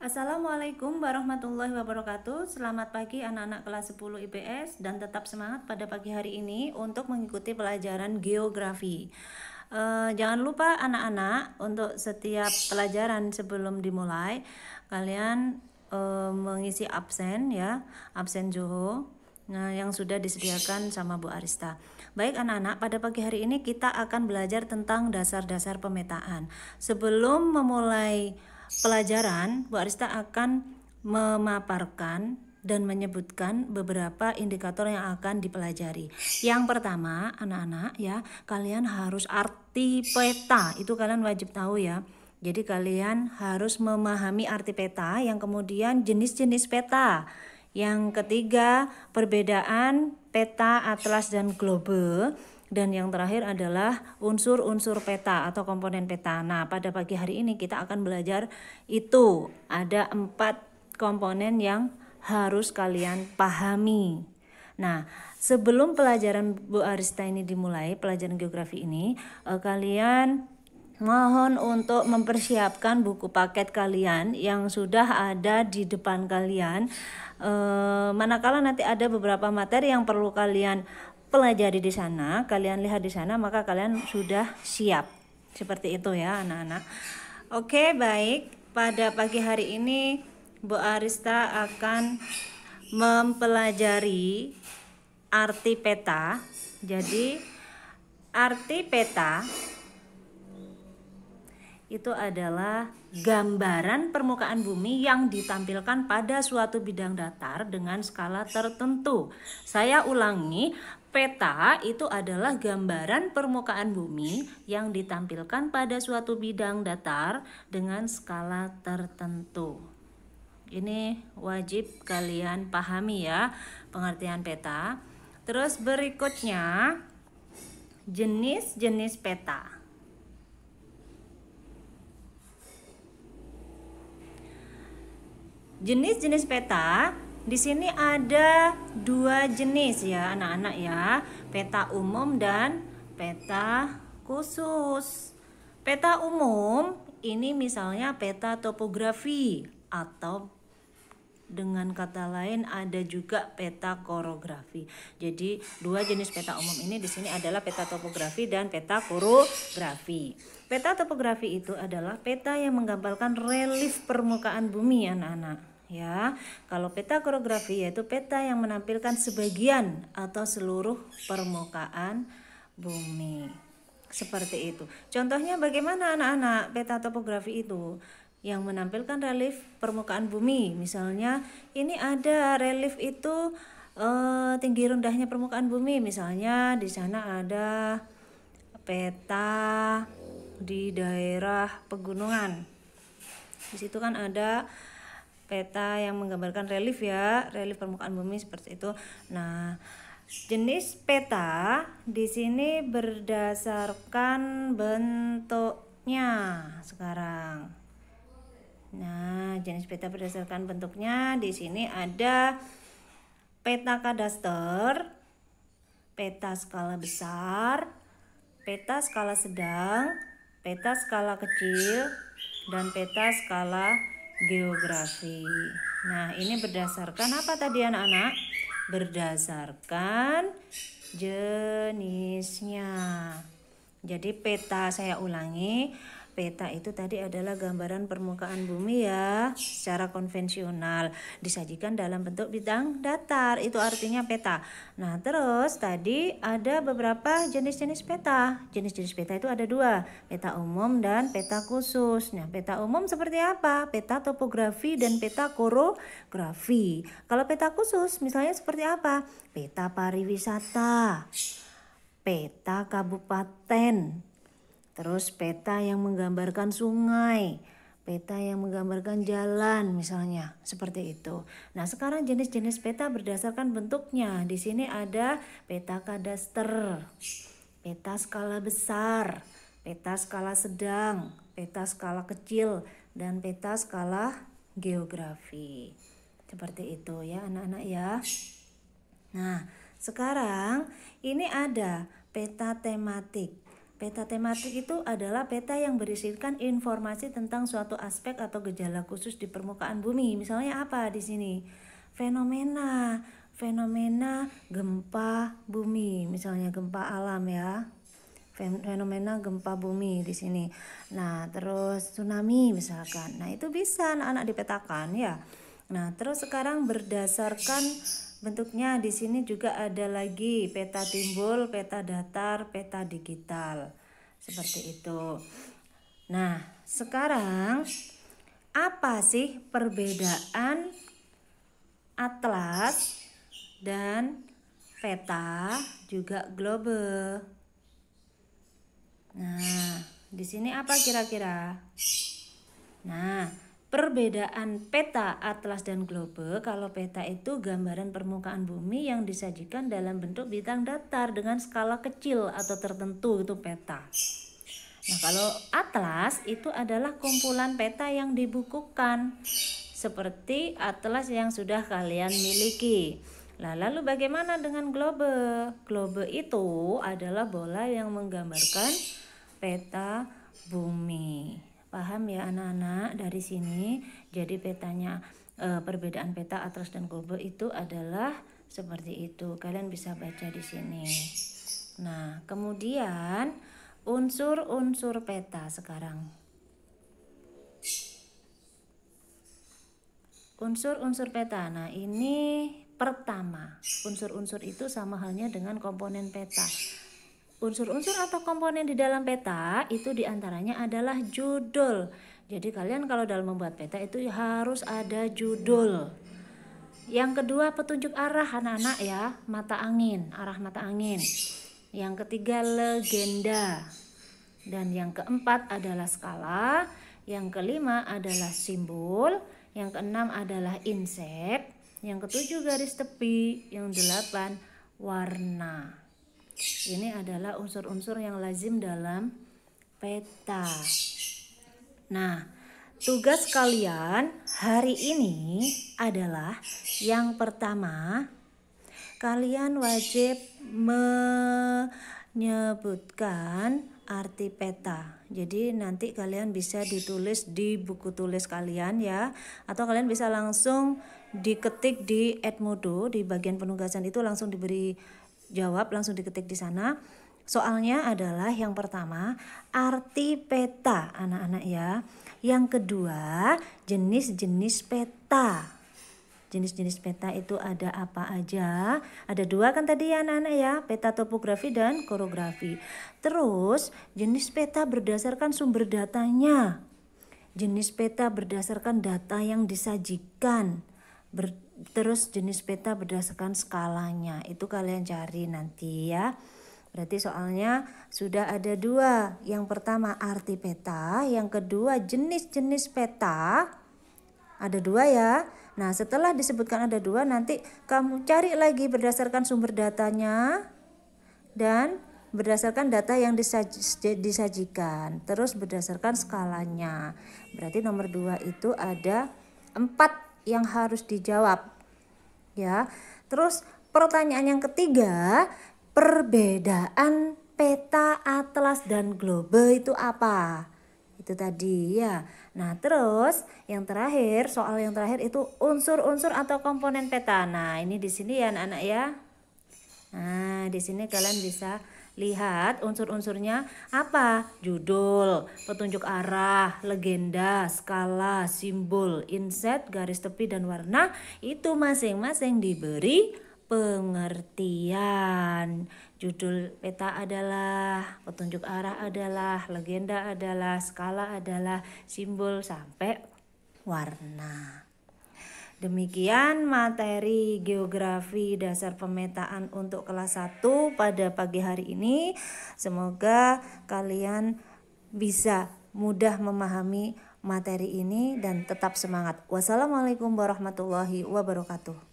Assalamualaikum warahmatullahi wabarakatuh. Selamat pagi anak-anak kelas 10 IPS dan tetap semangat pada pagi hari ini untuk mengikuti pelajaran geografi. Jangan lupa anak-anak untuk setiap pelajaran sebelum dimulai kalian mengisi absen ya, absen Joho. Nah, yang sudah disediakan sama Bu Arista. Baik anak-anak, pada pagi hari ini kita akan belajar tentang dasar-dasar pemetaan. Sebelum memulai pelajaran, Bu Arista akan memaparkan dan menyebutkan beberapa indikator yang akan dipelajari. Yang pertama, anak-anak ya, kalian harus arti peta. Itu kalian wajib tahu ya. Jadi kalian harus memahami arti peta, yang kemudian jenis-jenis peta. Yang ketiga, perbedaan peta, atlas, dan globe. Dan yang terakhir adalah unsur-unsur peta atau komponen peta. Nah, pada pagi hari ini kita akan belajar itu. Ada 4 komponen yang harus kalian pahami. Nah, sebelum pelajaran Bu Arista ini dimulai, pelajaran geografi ini, kalian mohon untuk mempersiapkan buku paket kalian yang sudah ada di depan kalian. Manakala nanti ada beberapa materi yang perlu kalian pelajari di sana, kalian lihat di sana, maka kalian sudah siap. Seperti itu ya anak-anak. Oke, baik. Pada pagi hari ini Bu Arista akan mempelajari arti peta. Jadi arti peta itu adalah gambaran permukaan bumi yang ditampilkan pada suatu bidang datar dengan skala tertentu. Saya ulangi, peta itu adalah gambaran permukaan bumi yang ditampilkan pada suatu bidang datar dengan skala tertentu. Ini wajib kalian pahami ya, pengertian peta. Terus berikutnya, jenis-jenis peta. Jenis-jenis peta di sini ada 2 jenis ya anak-anak ya, peta umum dan peta khusus. Peta umum ini misalnya peta topografi, atau dengan kata lain ada juga peta korografi. Jadi 2 jenis peta umum ini di sini adalah peta topografi dan peta korografi. Peta topografi itu adalah peta yang menggambarkan relief permukaan bumi anak-anak. Ya, kalau peta korografi yaitu peta yang menampilkan sebagian atau seluruh permukaan bumi. Seperti itu. Contohnya bagaimana anak-anak peta topografi itu? Yang menampilkan relief permukaan bumi. Misalnya ini ada relief itu tinggi rendahnya permukaan bumi. Misalnya di sana ada peta di daerah pegunungan. Di situ kan ada peta yang menggambarkan relief ya, relief permukaan bumi seperti itu. Nah, jenis peta di sini berdasarkan bentuknya sekarang. Nah, jenis peta berdasarkan bentuknya di sini ada peta kadaster, peta skala besar, peta skala sedang, peta skala kecil, dan peta skala geografi. Nah, ini berdasarkan apa tadi anak-anak? Berdasarkan jenisnya. Jadi peta, saya ulangi, peta itu tadi adalah gambaran permukaan bumi ya, secara konvensional, disajikan dalam bentuk bidang datar, itu artinya peta. Nah, terus tadi ada beberapa jenis-jenis peta. Jenis-jenis peta itu ada 2, peta umum dan peta khusus. Nah, peta umum seperti apa? Peta topografi dan peta korografi. Kalau peta khusus misalnya seperti apa? Peta pariwisata, peta kabupaten, terus peta yang menggambarkan sungai, peta yang menggambarkan jalan misalnya, seperti itu. Nah, sekarang jenis-jenis peta berdasarkan bentuknya. Di sini ada peta kadaster, peta skala besar, peta skala sedang, peta skala kecil, dan peta skala geografi. Seperti itu ya anak-anak ya. Nah, sekarang ini ada peta tematik. Peta tematik itu adalah peta yang berisikan informasi tentang suatu aspek atau gejala khusus di permukaan bumi. Misalnya apa di sini? Fenomena gempa bumi, misalnya gempa alam ya. Fenomena gempa bumi di sini. Nah, terus tsunami misalkan. Nah, itu bisa anak-anak dipetakan ya. Nah, terus sekarang berdasarkan bentuknya di sini juga ada lagi peta timbul, peta datar, peta digital. Seperti itu. Nah, sekarang apa sih perbedaan atlas dan peta juga globe? Nah, di sini apa kira-kira? Nah, perbedaan peta, atlas, dan globe, kalau peta itu gambaran permukaan bumi yang disajikan dalam bentuk bintang datar dengan skala kecil atau tertentu, itu peta. Nah, kalau atlas itu adalah kumpulan peta yang dibukukan, seperti atlas yang sudah kalian miliki. Nah, lalu bagaimana dengan globe? Globe itu adalah bola yang menggambarkan peta bumi. Paham ya anak-anak dari sini? Jadi petanya perbedaan peta, atlas, dan globe itu adalah seperti itu. Kalian bisa baca di sini. Nah, kemudian unsur-unsur peta sekarang. Unsur-unsur peta. Nah, ini pertama. Unsur-unsur itu sama halnya dengan komponen peta. Unsur-unsur atau komponen di dalam peta itu diantaranya adalah judul. Jadi kalian kalau dalam membuat peta itu harus ada judul. Yang kedua petunjuk arah anak-anak ya, mata angin, arah mata angin. Yang ketiga legenda. Dan yang keempat adalah skala. Yang kelima adalah simbol. Yang keenam adalah inset. Yang ketujuh garis tepi. Yang delapan warna. Ini adalah unsur-unsur yang lazim dalam peta. Nah, tugas kalian hari ini adalah yang pertama, kalian wajib menyebutkan arti peta. Jadi nanti kalian bisa ditulis di buku tulis kalian ya, atau kalian bisa langsung diketik di Edmodo, di bagian penugasan itu langsung diberi jawab, langsung diketik di sana. Soalnya adalah yang pertama arti peta anak-anak ya. Yang kedua jenis-jenis peta. Jenis-jenis peta itu ada apa aja? Ada dua kan tadi ya anak-anak ya, peta topografi dan korografi. Terus jenis peta berdasarkan sumber datanya. Jenis peta berdasarkan data yang disajikan. Terus jenis peta berdasarkan skalanya. Itu kalian cari nanti ya. Berarti soalnya sudah ada dua. Yang pertama arti peta, yang kedua jenis-jenis peta. Ada dua ya. Nah, setelah disebutkan ada dua, nanti kamu cari lagi berdasarkan sumber datanya dan berdasarkan data yang disajikan. Terus berdasarkan skalanya. Berarti nomor 2 itu ada 4 yang harus dijawab. Ya. Terus pertanyaan yang ketiga, perbedaan peta, atlas, dan globe itu apa? Itu tadi ya. Nah, terus yang terakhir, soal yang terakhir itu unsur-unsur atau komponen peta. Nah, ini di sini ya anak-anak ya. Nah, di sini kalian bisa lihat unsur-unsurnya apa? Judul, petunjuk arah, legenda, skala, simbol, inset, garis tepi, dan warna. Itu masing-masing diberi pengertian. Judul peta adalah, petunjuk arah adalah, legenda adalah, skala adalah, simbol sampai warna. Demikian materi geografi dasar pemetaan untuk kelas 1 pada pagi hari ini. Semoga kalian bisa mudah memahami materi ini dan tetap semangat. Wassalamualaikum warahmatullahi wabarakatuh.